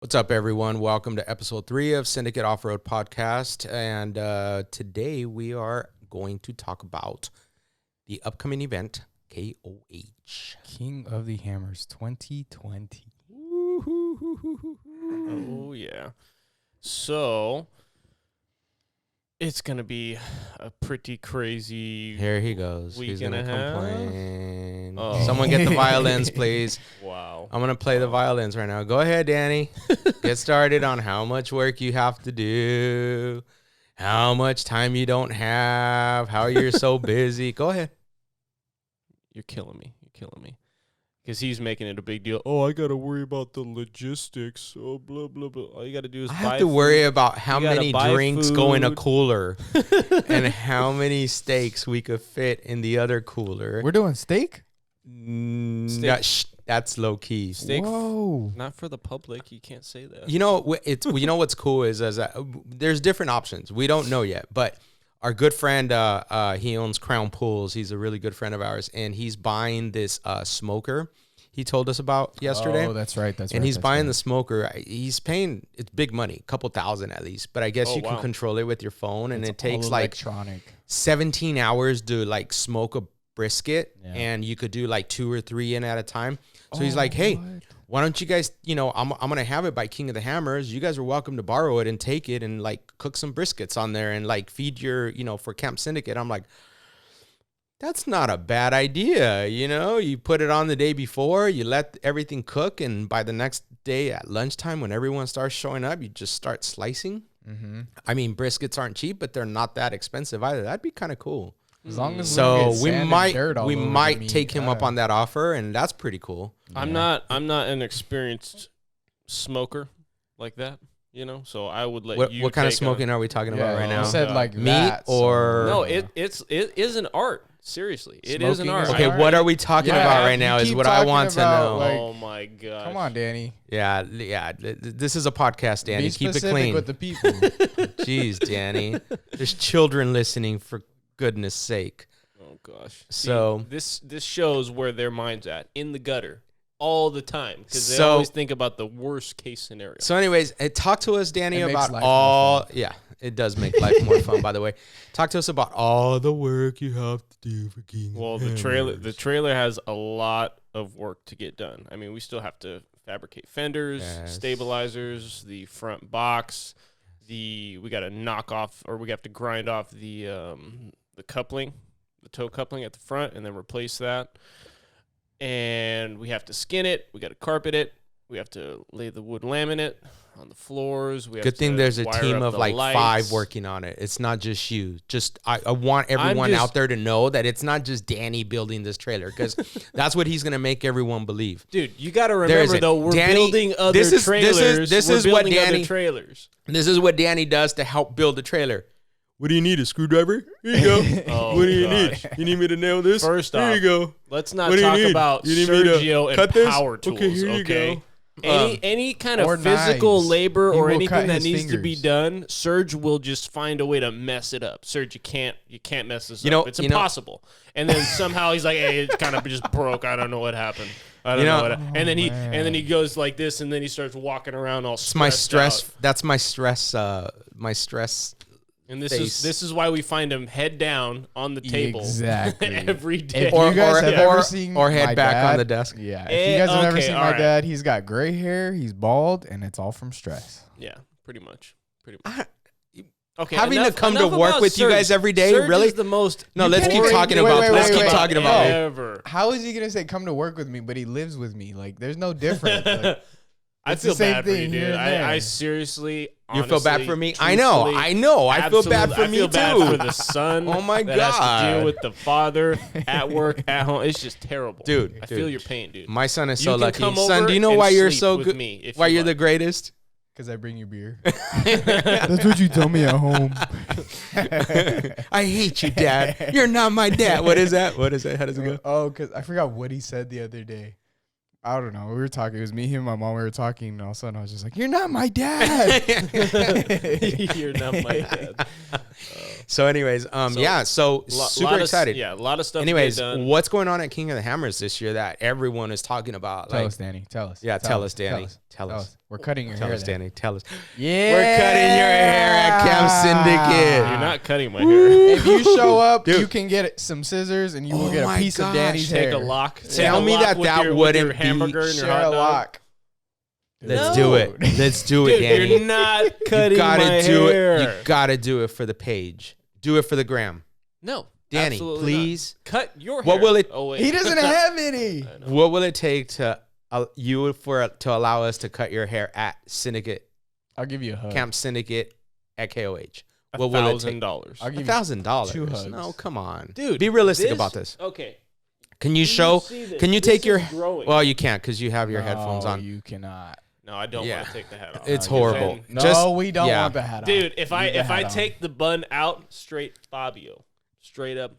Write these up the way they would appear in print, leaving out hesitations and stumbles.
What's up, everyone? Welcome to episode 3 of Syndicate Offroad Podcast. And today we are going to talk about the upcoming event, KOH. King of the Hammers 2020. Oh, yeah. So, it's going to be a pretty crazy Here he goes. week He's and going to a half. complain. Oh. Someone get the violins, please. Wow. I'm going to play the violins right now. Go ahead, Danny. Get started on how much work you have to do, how much time you don't have, how you're so busy. Go ahead. You're killing me. Because he's making it a big deal. Oh, I got to worry about the logistics. Oh, blah, blah, blah. All you got to do is I buy have to worry food. about how You gotta many buy drinks go in a food. cooler and how many steaks we could fit in the other cooler. We're doing steak? That's low key. Steak. Whoa. Not for the public. You can't say that. You know, you know what's cool is that there's different options. We don't know yet, but our good friend, he owns Crown Pools. He's a really good friend of ours, and he's buying this smoker he told us about yesterday. Oh, that's right. And he's buying the smoker. He's paying, it's big money, a couple thousand at least. But I guess you can control it with your phone, and it takes like 17 hours to like smoke a brisket, and you could do like 2 or 3 in at a time. So he's like, hey, why don't you guys, I'm going to have it by King of the Hammers. You guys are welcome to borrow it and take it and like cook some briskets on there and like feed your, for Camp Syndicate. I'm like, that's not a bad idea. You put it on the day before, you let everything cook, and by the next day at lunchtime when everyone starts showing up, you just start slicing. Mm-hmm. I mean, briskets aren't cheap, but they're not that expensive either. That'd be kind of cool. As long as we might take him up on that offer, and that's pretty cool. I'm not an experienced smoker like that, so I would let you. What kind of smoking are we talking about right now? You said like meat that, or no? It is an art. Seriously, it is an Smoking art. is okay, what are we talking about right now? Is what I want to know. Oh my god! Come on, Danny. Yeah. This is a podcast, Danny. Be Keep it specific clean. with the people. Jeez, Danny. There's children listening, for goodness sake. Oh gosh. So See, this shows where their mind's at, in the gutter all the time, because they always think about the worst case scenario. So anyways, talk to us, Danny, It about makes life all more fun. yeah, it does make life more fun, by the way. Talk to us about all the work you have to do for King. Well, the trailer has a lot of work to get done. I mean, we still have to fabricate fenders, stabilizers, the front box, we got to knock off, or we have to grind off the coupling, the toe coupling at the front, and then replace that. And we have to skin it. We got to carpet it. We have to lay the wood laminate on the floors. Good thing there's a team of like lights. 5 working on it. It's not just you. I want everyone out there to know that it's not just Danny building this trailer, because that's what he's gonna make everyone believe. Dude, you got to remember though, we're building other trailers. This is what Danny does to help build a trailer. What do you need? A screwdriver? Here you go. What do you need? You need me to nail this? First here off, you go. Let's not talk about Sergio and power tools. Okay, here you go. Any kind of physical knives. labor He or will anything cut that his needs to be fingers. done, Serge will just find a way to mess it up. Serge, you can't mess this up. It's impossible. And then somehow he's like, hey, it kind of just broke. I don't know what happened. I don't know what happened. And then he goes like this, and then he starts walking around all stressed My stress. out. That's my stress. My stress. And this is why we find him head down on the table Exactly. every day. If you guys have ever seen or head my back dad, on the desk. Yeah. If you guys have ever seen my all right. dad, he's got gray hair, he's bald, and it's all from stress. Yeah, pretty much. Okay, having to come to work with you guys every day, Serge really? is the most. No, let's keep talking Wait, about. wait, Let's wait, keep wait. talking about it. Ever. How is he gonna say come to work with me, but he lives with me? Like, there's no difference. Like, I it's feel the same bad for you, thing here dude. and there. I seriously, You feel bad for me? truthfully, I know. I feel bad for I me feel bad too. for the son. Oh my that has to God. deal with the father at work, at home. It's just terrible, Dude, I feel your pain, dude. My son is You so can lucky. come Son, over do you know and why you're sleep so with good? me if Why you you're the like. greatest? because I bring you beer. That's what you tell me at home. I hate you, Dad. You're not my dad. What is that? How does it go? Oh, because I forgot what he said the other day. I don't know. We were talking. It was me, him, my mom. We were talking, and all of a sudden I was just like, "You're not my dad." You're not my dad. So, anyways, so super excited. A lot of stuff. Anyways, to get done. what's going on at King of the Hammers this year that everyone is talking about? Tell us, Danny. Tell us. Yeah, tell us, Danny. Tell us. Tell us. We're cutting your hair. hair. Tell us, Danny. Tell us. Yeah. We're cutting your hair at Camp Syndicate. You're not cutting my hair. If you show up, you can get some scissors and you will get a piece of Danny's hair. Take a lock. Tell me that wouldn't hamburger and your share hot a dog. lock. Let's do it. Let's do it, Danny. You're not cutting my hair. You gotta do it for the page. Do it for the gram. No. Danny, please. not. Cut your hair. What will it? Oh, wait. He doesn't have any. What will it take to allow us to cut your hair at Syndicate? I'll give you a hug. Camp Syndicate at KOH. What will it take? I'll give you $1,000. 2 hugs. No, come on, dude. Be realistic about this. Okay. Can you show? Can you take your? Growing. Well, you can't because you have your headphones on. You cannot. No, I don't want to take the hat off. It's horrible. No, we don't want the hat off. Dude, if I take the bun out, straight Fabio, straight up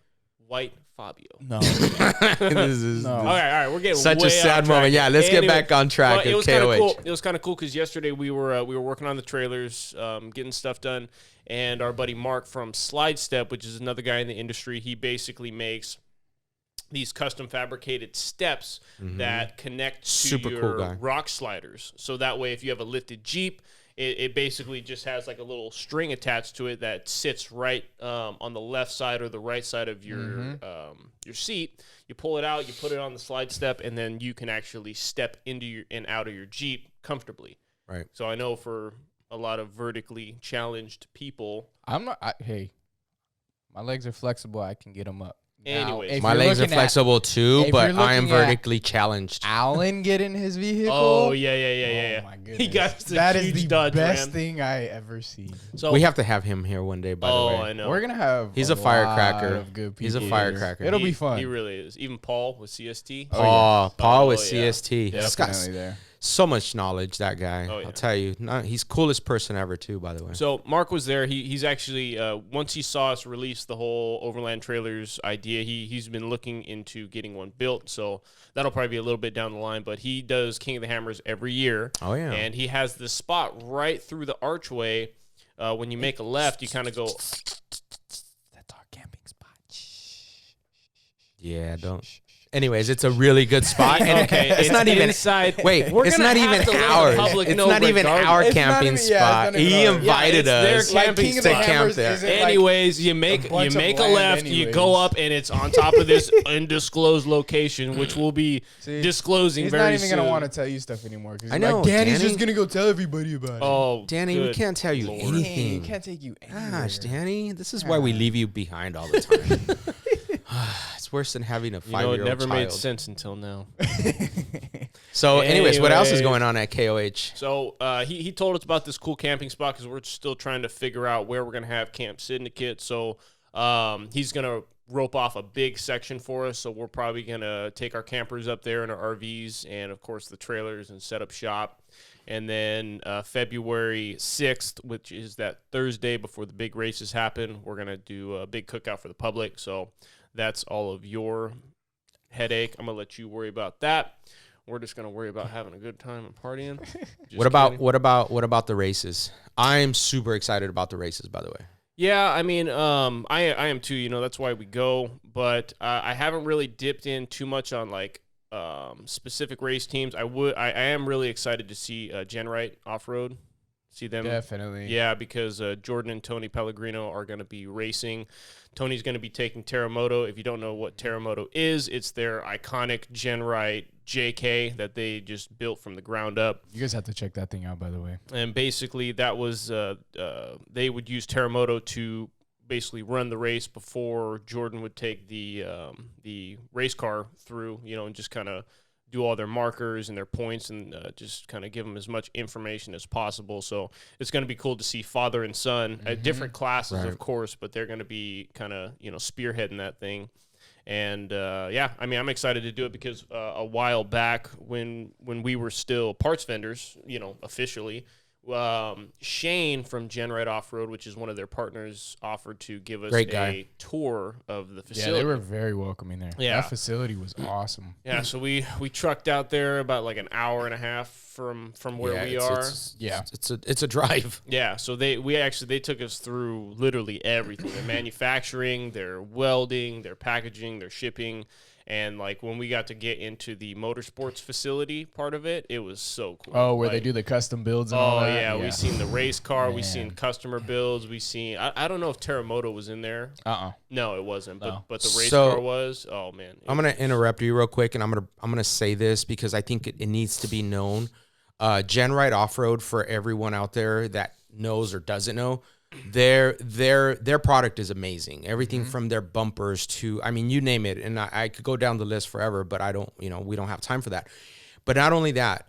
white Fabio. No. This is All right, we're getting such way a sad off moment. track. Yeah, let's get back on track. It was kind of cool. It was kind of cool because yesterday we were working on the trailers, getting stuff done, and our buddy Mark from Slide Step, which is another guy in the industry, he basically makes these custom fabricated steps that connect to your rock sliders. So that way, if you have a lifted Jeep, it basically just has like a little string attached to it that sits right on the left side or the right side of your seat. You pull it out, you put it on the slide step, and then you can actually step into and out of your Jeep comfortably. Right. So I know for a lot of vertically challenged people, hey, my legs are flexible. I can get them up. Anyways, my legs are flexible too, but I am vertically challenged. Alan get in his vehicle. Oh yeah. Oh my goodness, he got that is the Dodge best Ram. thing I ever seen. So we have to have him here one day. By the way, I know. We're gonna have. He's a firecracker. Of good He's a firecracker. It'll be fun. He really is. Even Paul with CST. Paul with CST. Yeah, he's got there. so much knowledge. That guy. I'll tell you. He's coolest person ever too. By the way. So Mark was there. He's actually once he saw us release the whole Overland Trailers idea, he's been looking into getting one built. So that'll probably be a little bit down the line. But he does King of the Hammers every year. Oh yeah. And he has this spot right through the archway. When you make a left, you kind of go. That's our camping spot. Yeah, don't. Anyways, it's a really good spot. And it's not even inside. Wait, it's not even ours. It's not even our camping spot. He invited us to camp there. Anyways, you make a left, you go up, and it's on top of this undisclosed location, which we'll be disclosing very soon. He's not even gonna want to tell you stuff anymore. I know. Like, Danny's just gonna go tell everybody about it. Oh, Danny, we can't tell you anything. We can't take you anywhere. Gosh, Danny, this is why we leave you behind all the time. It's worse than having a 5-year-old it never child. made sense until now. So, anyways, what else is going on at KOH? So, he told us about this cool camping spot because we're still trying to figure out where we're going to have Camp Syndicate. So, he's going to rope off a big section for us. So, we're probably going to take our campers up there in our RVs and, of course, the trailers and set up shop. And then February 6th, which is that Thursday before the big races happen, we're going to do a big cookout for the public. So, that's all of your headache. I'm going to let you worry about that. We're just going to worry about having a good time and partying. What about the races? I'm super excited about the races, by the way. Yeah, I mean, I am too, that's why we go, but I haven't really dipped in too much on like specific race teams. I am really excited to see Genrite Offroad. See them? Definitely. Yeah, because Jordan and Tony Pellegrino are going to be racing. Tony's going to be taking Terremoto. If you don't know what Terremoto is, it's their iconic Genrite JK that they just built from the ground up. You guys have to check that thing out, by the way. And basically, that was they would use Terremoto to basically run the race before Jordan would take the race car through, and just kind of do all their markers and their points and just kind of give them as much information as possible. So it's going to be cool to see father and son at different classes, of course, but they're going to be kind of, spearheading that thing. And, I'm excited to do it because a while back when we were still parts vendors, officially, Shane from Genrite Offroad, which is one of their partners, offered to give us a tour of the facility. Yeah, they were very welcoming there. Yeah. That facility was awesome. Yeah, so we trucked out there about like an hour and a half from where we are. It's a drive. Yeah, so they took us through literally everything. Their manufacturing, their welding, their packaging, their shipping. And like when we got to get into the motorsports facility part of it, it was so cool. Oh, where they do the custom builds and all that? Yeah, we seen the race car, we seen customer builds, we seen I don't know if Terremoto was in there. No, it wasn't. But the race car was. Oh man. I'm gonna interrupt you real quick, and I'm gonna say this because I think it needs to be known. GenRide Offroad, for everyone out there that knows or doesn't know, their product is amazing. Everything from their bumpers to, I mean, you name it. And I could go down the list forever, but we don't have time for that. But not only that,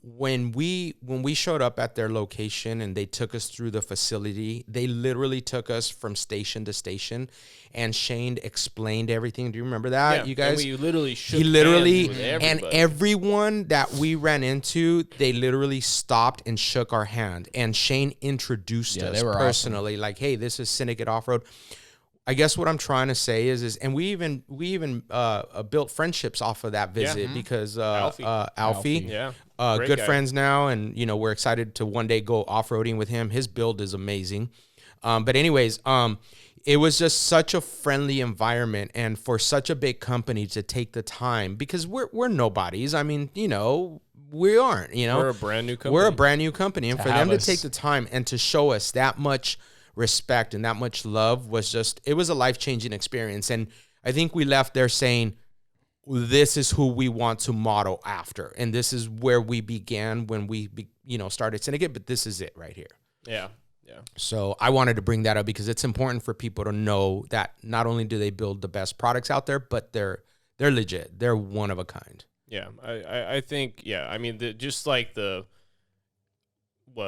when we showed up at their location and they took us through the facility, they literally took us from station to station, and Shane explained everything. Do you remember that, you guys? And we literally shook hands with everybody. And everyone that we ran into, they literally stopped and shook our hand. And Shane introduced us personally, awesome. Like, hey, this is Syndicate Offroad. I guess what I'm trying to say is, and we even built friendships off of that visit because Alfie, good friends now, and we're excited to one day go off-roading with him. His build is amazing. But anyways, it was just such a friendly environment, and for such a big company to take the time, because we're nobodies. I mean, we aren't. We're a brand new company. We're a brand new company, and for them to take the time and to show us that much respect and that much love it was a life-changing experience. And I think we left there saying, this is who we want to model after, and this is where we began when we started Syndicate, but this is it right here. Yeah. So I wanted to bring that up because it's important for people to know that not only do they build the best products out there, but they're legit. They're one of a kind. Yeah, I think, I mean,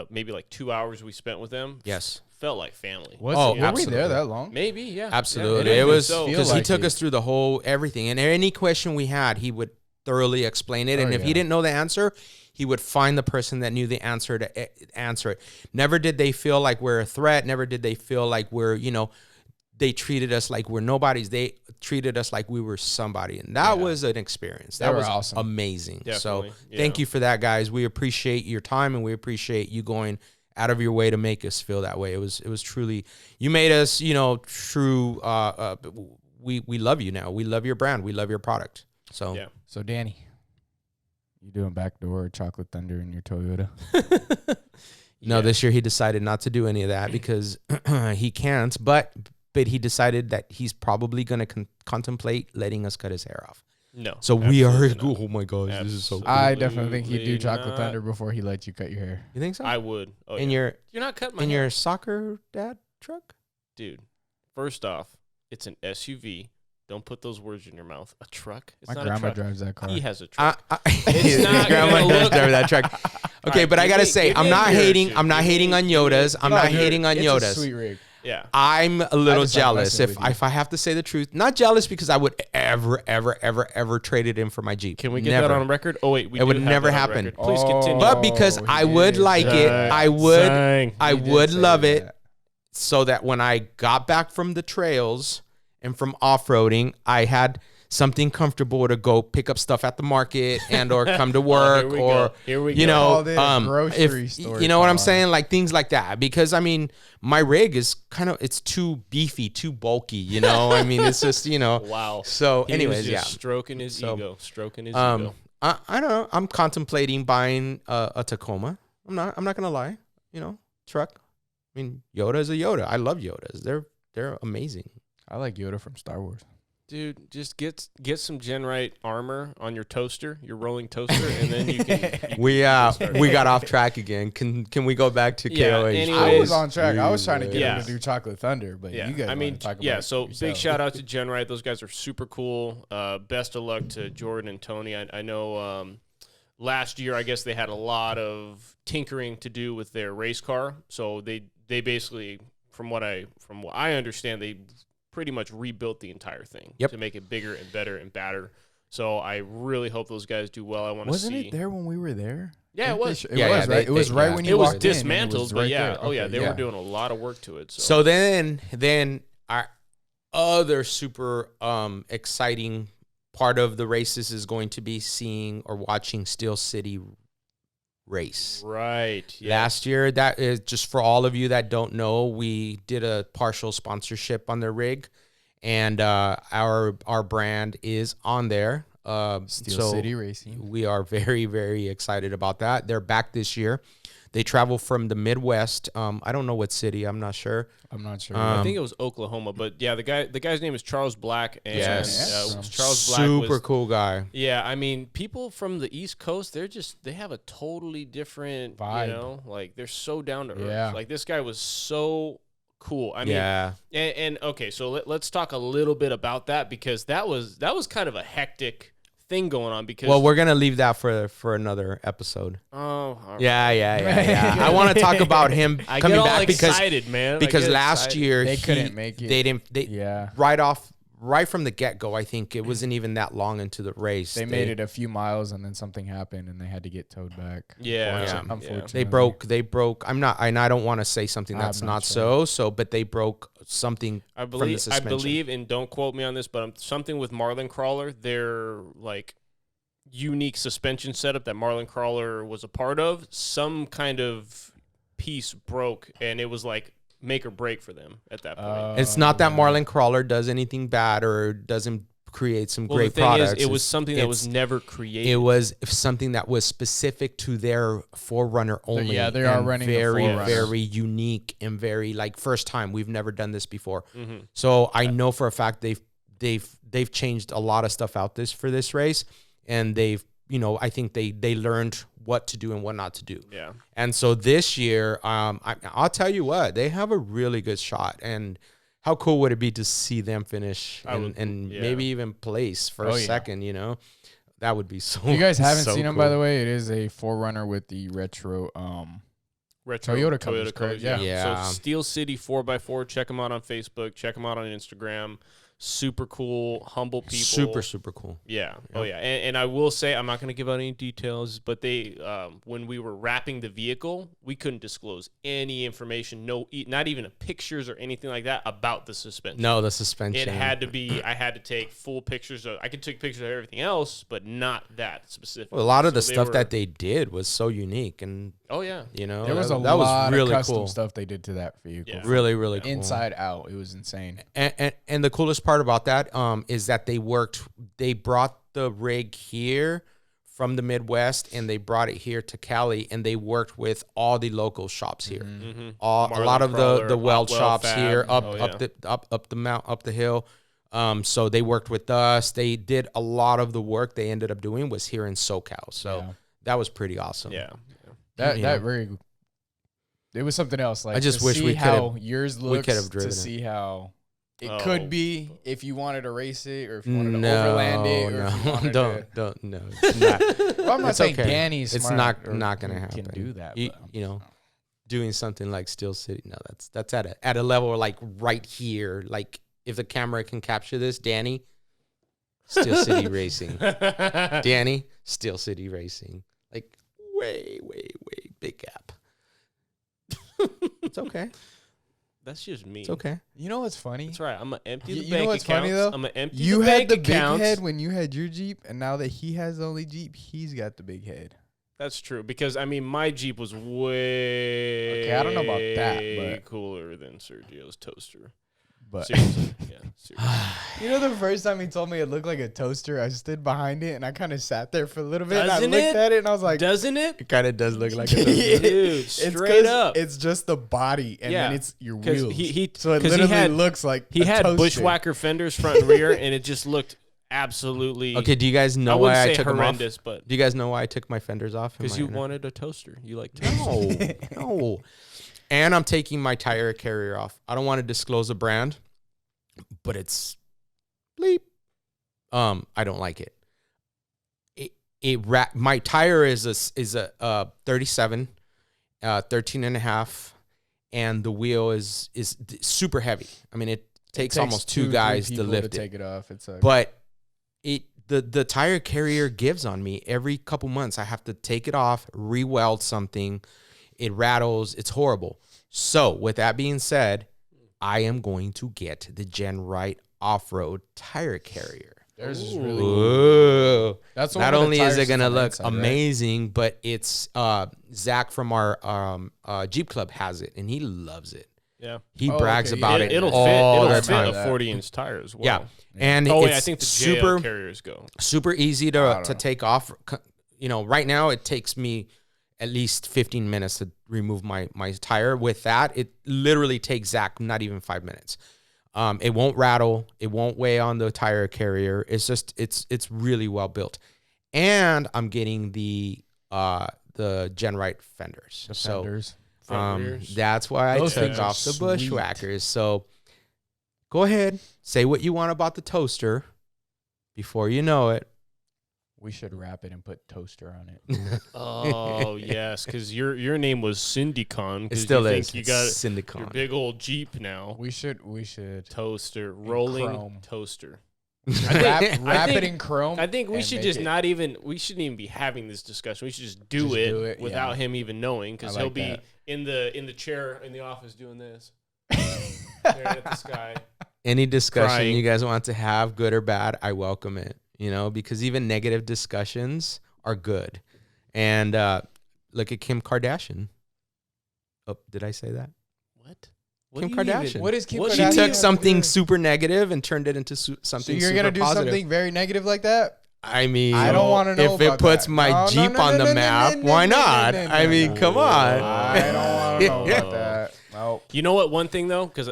maybe like 2 hours we spent with them. Yes. Felt like family. Were we there that long? Maybe, yeah. Absolutely. Yeah, it was because he took us through the whole everything. And any question we had, he would thoroughly explain it. And if he didn't know the answer, he would find the person that knew the answer to answer it. Never did they feel like we're a threat. Never did they feel like we're, they treated us like we're nobodies. They treated us like we were somebody. And that was an experience. That was awesome. Amazing. Definitely. So thank you for that, guys. We appreciate your time, and we appreciate you going out of your way to make us feel that way. It was truly, you made us, true. We love you now. We love your brand. We love your product. So, So Danny, you doing backdoor Chocolate Thunder in your Toyota? No, this year he decided not to do any of that because he can't, but he decided that he's probably going to contemplate letting us cut his hair off. No. So we are. Oh my gosh, this is so cool. I definitely think he'd do Chocolate Thunder before he lets you cut your hair. You think so? I would. Oh, you're not cutting my hair. In your soccer dad truck? Dude, first off, it's an SUV. Don't put those words in your mouth. A truck? It's my not grandma a truck. drives that car. He has a truck. It's not grandma does drive that truck. Okay, but I gotta say, I'm not hating. I'm not hating on Yodas. I'm not hating on Yodas. It's a sweet rig. Yeah, I'm a little jealous if I have to say the truth. Not jealous because I would ever trade it in for my Jeep. Can we get that on record? Oh wait, it would never happen. Please continue. But because I would like it, I would love it, so that when I got back from the trails and from off-roading, I had something comfortable to go pick up stuff at the market and or come to work here we go. Grocery store. You know what I'm saying? Like things like that. Because I mean, my rig is it's too beefy, too bulky, I mean, it's just, Wow. So anyways, stroking his ego. I don't know. I'm contemplating buying a Tacoma. I'm not going to lie, truck. I mean, Yoda is a Yoda. I love Yodas. They're amazing. I like Yoda from Star Wars. Dude, just get some GenRide armor on your toaster, your rolling toaster, and then you can. We got off track again. Can we go back to KOH? Anyways, I was on track. I was trying to get him to do Chocolate Thunder, but you guys. I mean, talk about so yourself. big shout out to GenRide. Those guys are super cool. Best of luck to Jordan and Tony. I know last year I guess they had a lot of tinkering to do with their race car, so they basically, from what I understand, they pretty much rebuilt the entire thing to make it bigger and better and badder. So I really hope those guys do well. I want to see. Wasn't it there when we were there? Yeah, it was. It was right when you walked in. It was dismantled, but they were doing a lot of work to it. So then our other super exciting part of the races is going to be seeing or watching Steel City race. Right. Yeah. Last year, that is just for all of you that don't know, we did a partial sponsorship on their rig, and our brand is on there. Steel City Racing. We are very, very excited about that. They're back this year. They travel from the Midwest. I don't know what city. I'm not sure. I think it was Oklahoma, but yeah, the guy's name is Charles Black. And, Charles Black super cool guy. Yeah, I mean, people from the East Coast, they have a totally different vibe. You know, like they're so down to earth. Yeah. Like this guy was so cool. I mean, and okay, so let's talk a little bit about that, because that was kind of a hectic thing going on, because we're gonna leave that for another episode. Oh, right. Yeah. I want to talk about him coming back excited, because last year they couldn't make it. They didn't. Right from the get go, I think it wasn't even that long into the race. They made it a few miles and then something happened and they had to get towed back. Yeah. Unfortunately, they broke. I don't want to say something that's not sure. so, but they broke something. I believe, and don't quote me on this, but something with Marlin Crawler, their like unique suspension setup that Marlin Crawler was a part of, some kind of piece broke, and it was like make or break for them at that point. It's not that Marlin Crawler does anything bad or doesn't create some great products. It was something that was never created. It was something that was specific to their 4Runner only. Yeah, they are running very, the 4Runner. very unique and very like first time. We've never done this before. Mm-hmm. So I know for a fact they've changed a lot of stuff out for this race, and I think they learned what to do and what not to do. Yeah. And so this year, I'll tell you what, they have a really good shot. And how cool would it be to see them finish and maybe even place for a second, That would be so. You guys haven't seen them, by the way. It is a 4Runner with the retro Toyota covers. Yeah. So Steel City 4x4. Check them out on Facebook. Check them out on Instagram. Super cool, humble people. Super cool. Yeah. Oh, yeah. And I will say, I'm not going to give out any details, but they, when we were wrapping the vehicle, we couldn't disclose any information, not even pictures or anything like that about the suspension. No, the suspension. It had to be, I had to take full pictures I could take pictures of everything else, but not that specific. Well, a lot of the stuff that they did was so unique. And oh, yeah. There was a lot of custom stuff they did to that vehicle. Yeah. Really, really cool. Inside out. It was insane. And the coolest part about that is that they brought the rig here from the Midwest and they brought it here to Cali, and they worked with all the local shops here. Mm-hmm. A lot of the weld shops here up the hill. So they worked with us. They did a lot of the work they ended up doing was here in SoCal. So that was pretty awesome. Yeah. That rig, it was something else. Like, I just wish we could have yours looks, to see how it could be if you wanted to race it or if you wanted to overland it. Or if you wanted no. It's not. Well, I'm not saying Danny's smart. It's not going to happen. Can do that. Doing something like Steel City. No, that's at a level like right here. Like if the camera can capture this, Danny, Steel City Racing. Danny, Steel City Racing. Like way big gap. It's okay. That's just me. It's okay. You know what's funny? That's right. I'm gonna empty the bank accounts. You know what's funny though? I'm gonna empty the bank accounts. You had the big head when you had your Jeep, and now that he has the only Jeep, he's got the big head. That's true, because I mean my Jeep was way I don't know about that, but cooler than Sergio's toaster. But seriously, seriously. You know, the first time he told me it looked like a toaster, I stood behind it and I kind of sat there for a little bit. Doesn't and I looked at it and I was like, "Doesn't it? It kind of does look like a toaster." Dude, straight up. It's just the body, and then it's your wheels. So it literally looks like he had toaster. bushwhacker fenders front and rear, and it just looked absolutely. Okay, do you guys know why I took them off? But do you guys know why I took my fenders off? Because you wanted a toaster. You like toaster. No. And I'm taking my tire carrier off. I don't want to disclose a brand, but it's bleep. I don't like it. My tire is a 37, 13 and a half, and the wheel is super heavy. I mean, it takes almost two guys to lift it. Take it off. But the tire carrier gives on me every couple months. I have to take it off, re-weld something. It rattles. It's horrible. So with that being said, I am going to get the Gen Right Offroad tire carrier. Theirs is really cool. That's not only is it gonna look amazing, but it's Zach from our Jeep Club has it and he loves it. Yeah. He brags about it It'll all the fit time. a 40-inch tire as well. Yeah. And I think the JL carriers go. Super easy to take off. Right now it takes me at least 15 minutes to remove my tire. With that, it literally takes Zach not even 5 minutes. It won't rattle. It won't weigh on the tire carrier. It's just it's really well built. And I'm getting the Genrite fenders. That's why I took off the bushwhackers. So go ahead, say what you want about the toaster. Before you know it, we should wrap it and put toaster on it. Oh yes, because your name was CindyCon. It still is. You got CindyCon. Your big old Jeep now. We should toaster, rolling toaster. Wrap it in chrome. I think we should just not even. We shouldn't even be having this discussion. We should just do it without him even knowing, because he'll be in the chair in the office doing this, staring at the sky. Any discussion crying. You guys want to have, good or bad, I welcome it. Because even negative discussions are good. And look at Kim Kardashian. Oh, did I say that? What? Kim Kardashian. What is Kim Kardashian? She took something super negative and turned it into something super positive. So you're going to do something very negative like that? I mean, I don't want to know if it puts my Jeep on the map, why not? I mean, come on. I don't want to know about that. Nope. You know what? One thing, though, because,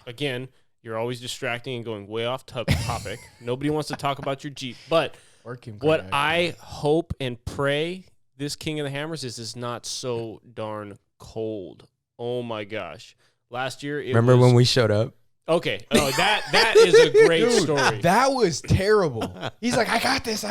again, you're always distracting and going way off topic. Nobody wants to talk about your Jeep. But what I hope and pray this King of the Hammers is not so darn cold. Oh, my gosh. Last year, Remember when we showed up? Okay. Oh, that is a great story. That was terrible. He's like, I got this.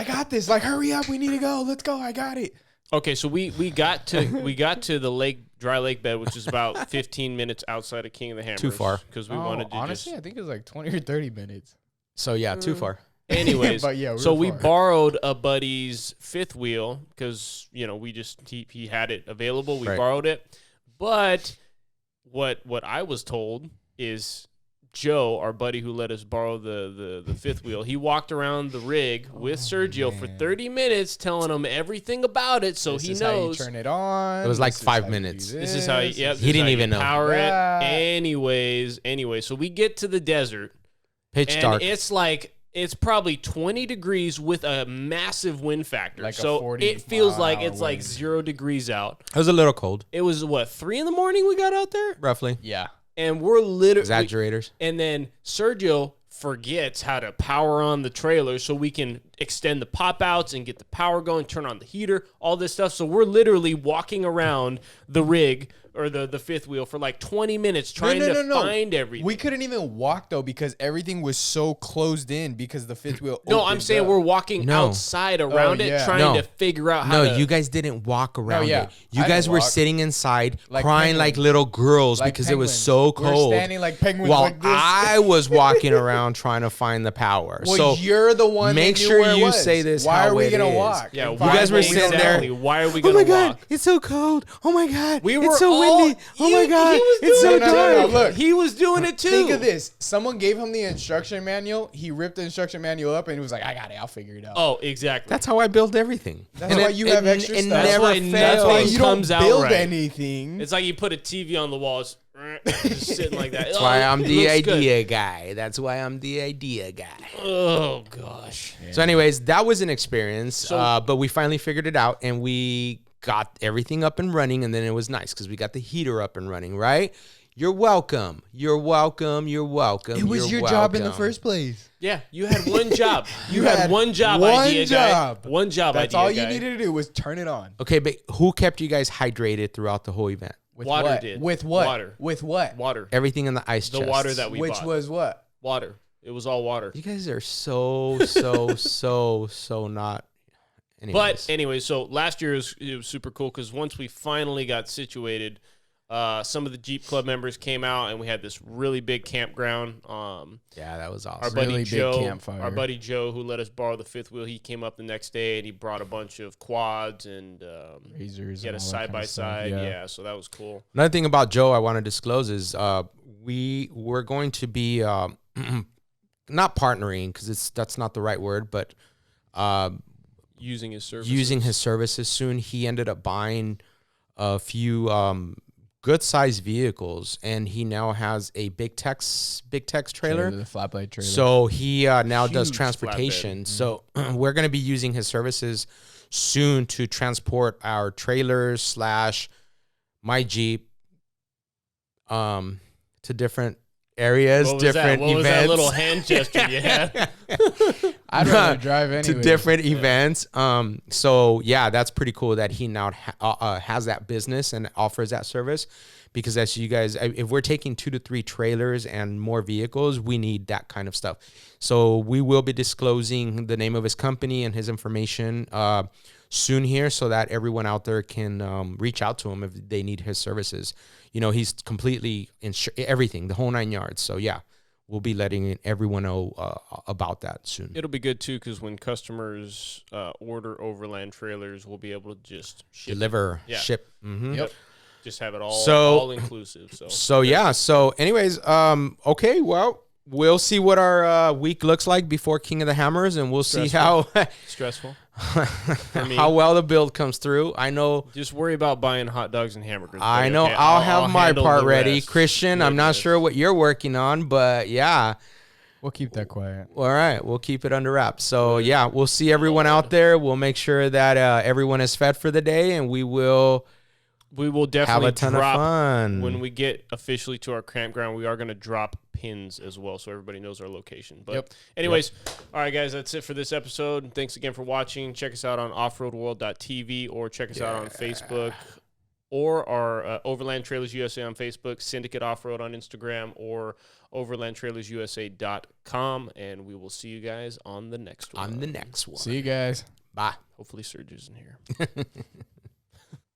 Like, hurry up. We need to go. Let's go. I got it. Okay, so we got to the dry lake bed, which is about 15 minutes outside of King of the Hammers. Too far. Because we wanted to honestly, I think it was like 20 or 30 minutes. So, yeah, too far. Anyways, but yeah, we borrowed a buddy's fifth wheel because, he had it available. We borrowed it. But what I was told is Joe, our buddy who let us borrow the fifth wheel, he walked around the rig with Sergio for 30 minutes telling him everything about it, so he knows. How you turn it on. It was like 5 minutes. This is how he didn't even know. Power it. Anyways, so we get to the desert. Pitch dark. It's probably 20 degrees with a massive wind factor. Like so it feels like it's like 0 degrees out. It was a little cold. It was 3 in the morning we got out there? Roughly. Yeah. And we're literally exaggerators. And then Sergio forgets how to power on the trailer so we can extend the pop outs and get the power going, turn on the heater, all this stuff. So we're literally walking around the rig or the fifth wheel for like 20 minutes trying to find everything. We couldn't even walk though because everything was so closed in because the fifth wheel No, I'm saying we're walking outside around it trying to figure out how to... No, you guys didn't walk around it. You guys were sitting inside crying like little girls because it was so cold. We're standing like penguins while like this. I was walking around trying to find the power. Well, so you're the one make that knew sure where it you was. say this Why how are we it going to is. walk? Yeah, you guys were sitting there. Why are we going to walk? Oh my God, it's so cold. Oh my God, it's so all- windy. Oh my God, it's so dark. Look, he was doing it too. Think of this. Someone gave him the instruction manual. He ripped the instruction manual up and he was like, I got it. I'll figure it out. Oh, exactly. That's how I build everything. That's why you have extra stuff. That's why That's why you don't comes out build right. anything. It's like you put a TV on the wall. It's just sitting like that. That's why I'm the idea guy. That's why I'm the idea guy. Oh, gosh. So anyways, that was an experience. But we finally figured it out and we got everything up and running. And then it was nice because we got the heater up and running, right? You're welcome. You're welcome. You're welcome. It was your job in the first place. Yeah, you had one job. You had one job one idea job. guy. One job That's idea all guy. you needed to do was turn it on. Okay, but who kept you guys hydrated throughout the whole event? With Water what? did. With what? Water. With what? Water. Everything in the ice chest. The water that we Which bought. was what? Water. It was all water. You guys are so not. Anyways. But anyway, so last year it was super cool because once we finally got situated, some of the Jeep Club members came out and we had this really big campground. Yeah, that was awesome. Our buddy Really Joe, big campfire. our buddy Joe, who let us borrow the fifth wheel, he came up the next day and he brought a bunch of quads and Razors. he had a side by side. Yeah, so that was cool. Another thing about Joe I want to disclose is we were going to be not partnering because that's not the right word, but Using his services. using his services soon. He ended up buying a few good sized vehicles, and he now has a big Tex trailer, the flatbed trailer. So he now does transportation. So we're going to be using his services soon to transport our trailers / my Jeep to different areas, different events. What was that little hand gesture you had? I'd rather drive anyway. To different events. So yeah, that's pretty cool that he now has that business and offers that service, because as you guys, if we're taking 2 to 3 trailers and more vehicles, we need that kind of stuff. So we will be disclosing the name of his company and his information soon here, so that everyone out there can reach out to him if they need his services. You know, he's completely everything, the whole 9 yards. So yeah, we'll be letting everyone know about that soon. It'll be good too, because when customers order overland trailers, we'll be able to just ship. Mm-hmm. Yep. Just have it all inclusive. So yeah. So anyways, okay. Well, we'll see what our week looks like before King of the Hammers, and we'll see how stressful. How well the build comes through. I know. Just worry about buying hot dogs and hamburgers. I know. Okay, I'll have my part ready. Christian, I'm not sure what you're working on, but yeah. We'll keep that quiet. All right. We'll keep it under wraps. So yeah, we'll see everyone out there. We'll make sure that everyone is fed for the day, and we will definitely have a ton of fun. When we get officially to our campground, we are going to drop pins as well, so everybody knows our location. But anyways, all right, guys, that's it for this episode. Thanks again for watching. Check us out on offroadworld.tv, or check us out on Facebook, or our Overland Trailers USA on Facebook, Syndicate Offroad on Instagram, or overlandtrailersusa.com. And we will see you guys on the next one. On the next one. See you guys. Bye. Hopefully Serge isn't here.